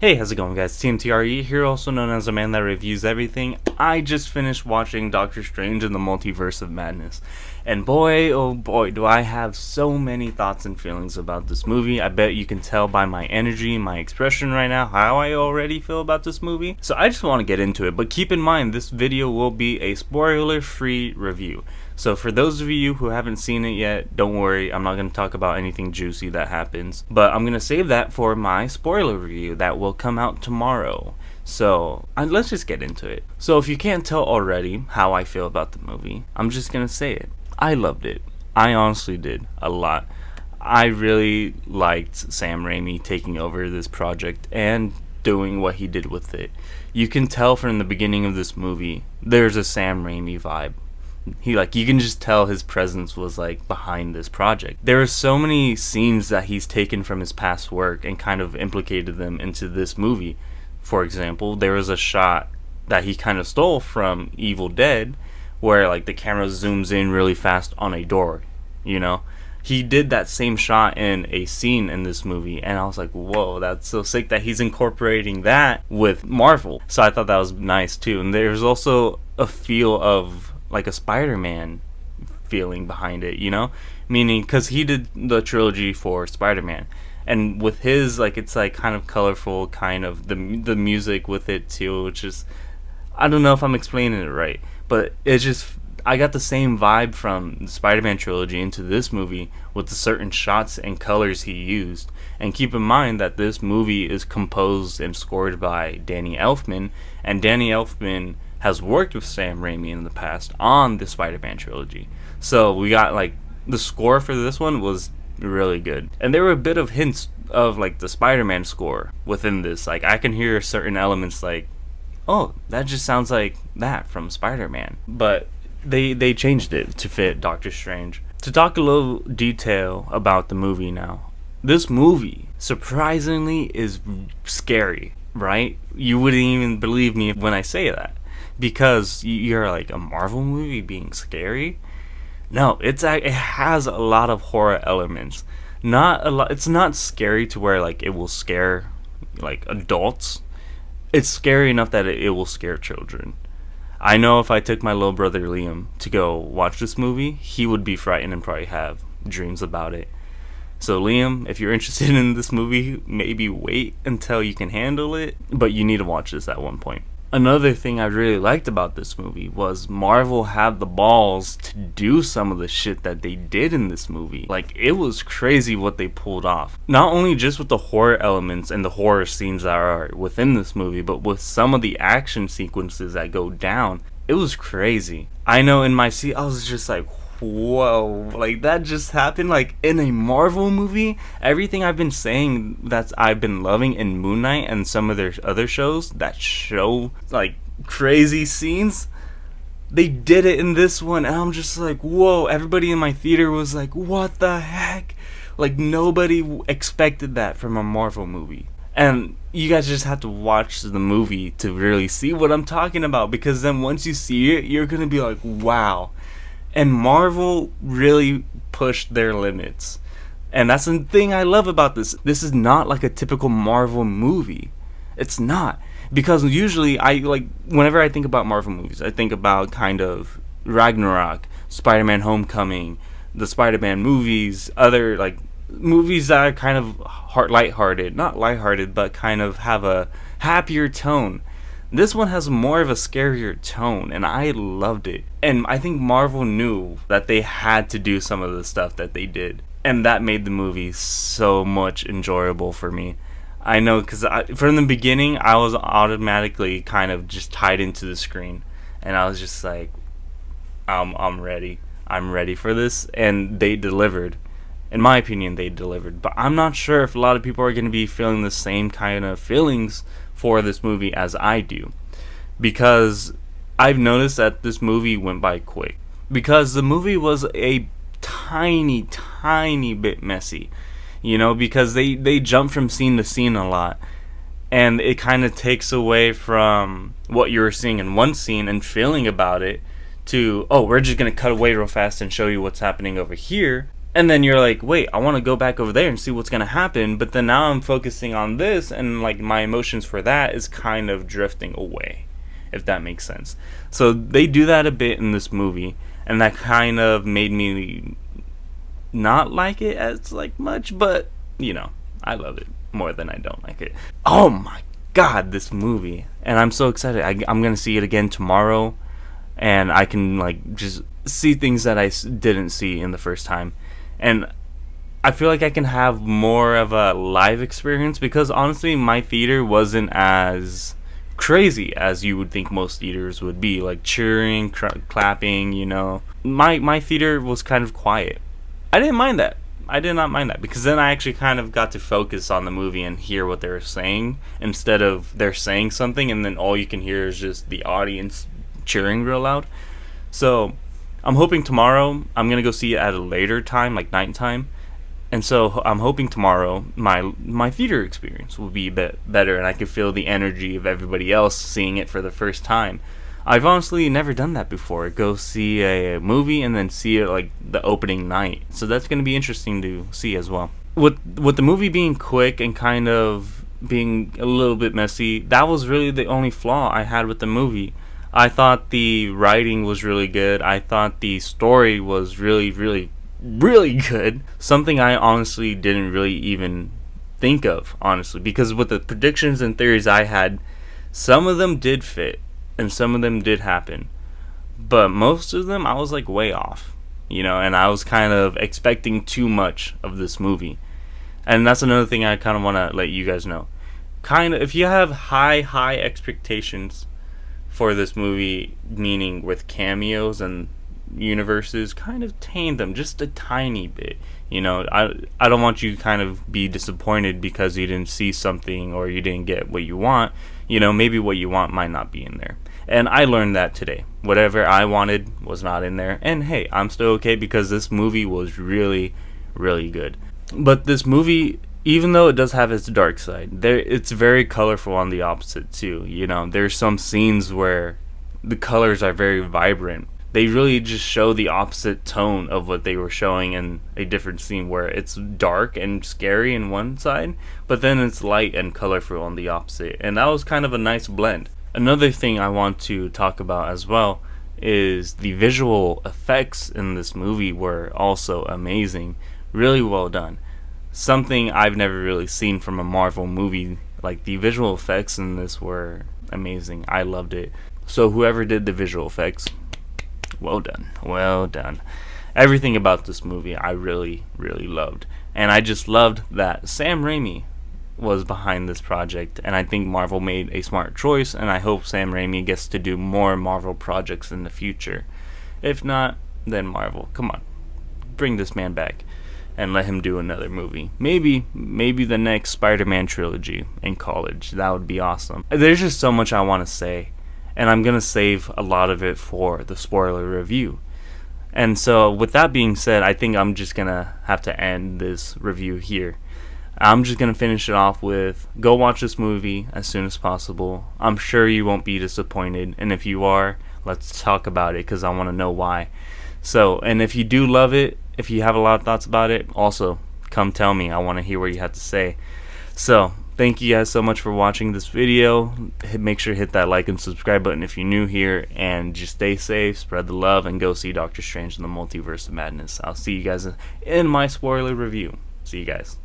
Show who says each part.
Speaker 1: Hey, how's it going, guys? TMTRE here, also known as a man that reviews everything. I just finished watching Doctor Strange in the Multiverse of Madness. And boy, oh boy, do I have so many thoughts and feelings about this movie. I bet you can tell by my energy, my expression right now, how I already feel about this movie. So I just want to get into it, but keep in mind, this video will be a spoiler-free review. So for those of you who haven't seen it yet, don't worry, I'm not going to talk about anything juicy that happens. But I'm going to save that for my spoiler review that will come out tomorrow. So let's just get into it. So if you can't tell already how I feel about the movie, I'm just going to say it. I loved it. I honestly did. A lot. I really liked Sam Raimi taking over this project and doing what he did with it. You can tell from the beginning of this movie, there's a Sam Raimi vibe. You can just tell his presence was behind this project. There are so many scenes that he's taken from his past work and kind of implicated them into this movie. For example, there was a shot that he kind of stole from Evil Dead where the camera zooms in really fast on a door, He did that same shot in a scene in this movie, and I was like, whoa, that's so sick that he's incorporating that with Marvel. So I thought that was nice too. And there's also a feel of a Spider-Man feeling behind it, meaning because he did the trilogy for Spider-Man, and with his it's kind of colorful, kind of the music with it too, which is, I don't know if I'm explaining it right, but it's just, I got the same vibe from the Spider-Man trilogy into this movie with the certain shots and colors he used. And keep in mind that this movie is composed and scored by Danny Elfman, and Danny Elfman has worked with Sam Raimi in the past on the Spider-Man trilogy. So we got the score for this one was really good. And there were a bit of hints of the Spider-Man score within this. I can hear certain elements oh, that just sounds like that from Spider-Man. But they changed it to fit Doctor Strange. To talk a little detail about the movie now. This movie, surprisingly, is scary, right? You wouldn't even believe me when I say that. Because you're a Marvel movie being scary? No, it has a lot of horror elements. Not a lot. It's not scary to where it will scare adults. It's scary enough that it will scare children. I know if I took my little brother Liam to go watch this movie, he would be frightened and probably have dreams about it. So Liam, if you're interested in this movie, maybe wait until you can handle it, but you need to watch this at one point. Another thing I really liked about this movie was Marvel had the balls to do some of the shit that they did in this movie. It was crazy what they pulled off. Not only just with the horror elements and the horror scenes that are within this movie, but with some of the action sequences that go down. It was crazy. I know in my seat, I was just whoa, that just happened in a Marvel movie. Everything I've been saying that I've been loving in Moon Knight and some of their other shows that show crazy scenes, they did it in this one, and I'm just whoa. Everybody in my theater was what the heck? Nobody expected that from a Marvel movie. And you guys just have to watch the movie to really see what I'm talking about, because then once you see it, you're gonna be wow. And Marvel really pushed their limits. And that's the thing I love about this. This is not a typical Marvel movie. It's not. Because usually, whenever I think about Marvel movies, I think about kind of Ragnarok, Spider-Man Homecoming, the Spider-Man movies, other, movies that are kind of lighthearted. Not lighthearted, but kind of have a happier tone. This one has more of a scarier tone, and I loved it. And I think Marvel knew that they had to do some of the stuff that they did. And that made the movie so much enjoyable for me. I know, because from the beginning, I was automatically kind of just tied into the screen. And I was just I'm ready. I'm ready for this. And they delivered. In my opinion, they delivered. But I'm not sure if a lot of people are going to be feeling the same kind of feelings for this movie as I do, because I've noticed that this movie went by quick, because the movie was a tiny bit messy, because they jump from scene to scene a lot, and it kind of takes away from what you were seeing in one scene and feeling about it to, oh, we're just going to cut away real fast and show you what's happening over here. And then you're like, wait, I want to go back over there and see what's going to happen. But then now I'm focusing on this, and like my emotions for that is kind of drifting away, if that makes sense. So they do that a bit in this movie, and that kind of made me not like it as like much, but I love it more than I don't like it. Oh my god, this movie. And I'm so excited. I'm going to see it again tomorrow, and I can like just see things that I didn't see in the first time. And I feel like I can have more of a live experience, because honestly my theater wasn't as crazy as you would think most theaters would be, like cheering, clapping, my theater was kind of quiet. I didn't mind that. I did not mind that, because then I actually kind of got to focus on the movie and hear what they were saying, instead of they're saying something and then all you can hear is just the audience cheering real loud. So I'm hoping tomorrow, I'm going to go see it at a later time, like nighttime. And so I'm hoping tomorrow my theater experience will be a bit better, and I can feel the energy of everybody else seeing it for the first time. I've honestly never done that before. Go see a movie and then see it like the opening night. So that's going to be interesting to see as well. With the movie being quick and kind of being a little bit messy, that was really the only flaw I had with the movie. I thought the writing was really good. I thought the story was really, really, really good. Something I honestly didn't really even think of, honestly. Because with the predictions and theories I had, some of them did fit. And some of them did happen. But most of them, I was like way off. And I was kind of expecting too much of this movie. And that's another thing I kind of want to let you guys know. If you have high expectations for this movie, meaning with cameos and universes, kind of tame them just a tiny bit. I don't want you to kind of be disappointed because you didn't see something or you didn't get what you want. Maybe what you want might not be in there. And I learned that today. Whatever I wanted was not in there. And hey, I'm still okay, because this movie was really, really good. But this movie, even though it does have its dark side, it's very colorful on the opposite too. There's some scenes where the colors are very vibrant. They really just show the opposite tone of what they were showing in a different scene, where it's dark and scary in one side, but then it's light and colorful on the opposite. And that was kind of a nice blend. Another thing I want to talk about as well is the visual effects in this movie were also amazing. Really well done. Something I've never really seen from a Marvel movie. Like, the visual effects in this were amazing. I loved it. So whoever did the visual effects, well done. Well done. Everything about this movie I really, really loved. And I just loved that Sam Raimi was behind this project, and I think Marvel made a smart choice, and I hope Sam Raimi gets to do more Marvel projects in the future. If not, then Marvel, come on, bring this man back and let him do another movie. Maybe the next Spider-Man trilogy in college. That would be awesome. There's just so much I want to say, and I'm gonna save a lot of it for the spoiler review. And so with that being said, I think I'm just gonna have to end this review here. I'm just going to finish it off with, go watch this movie as soon as possible. I'm sure you won't be disappointed, and if you are, let's talk about it, because I want to know why. So, and if you do love it, if you have a lot of thoughts about it, also come tell me. I want to hear what you have to say. So, thank you guys so much for watching this video. Make sure to hit that like and subscribe button if you're new here, and just stay safe, spread the love, and go see Doctor Strange in the Multiverse of Madness. I'll see you guys in my spoiler review. See you guys.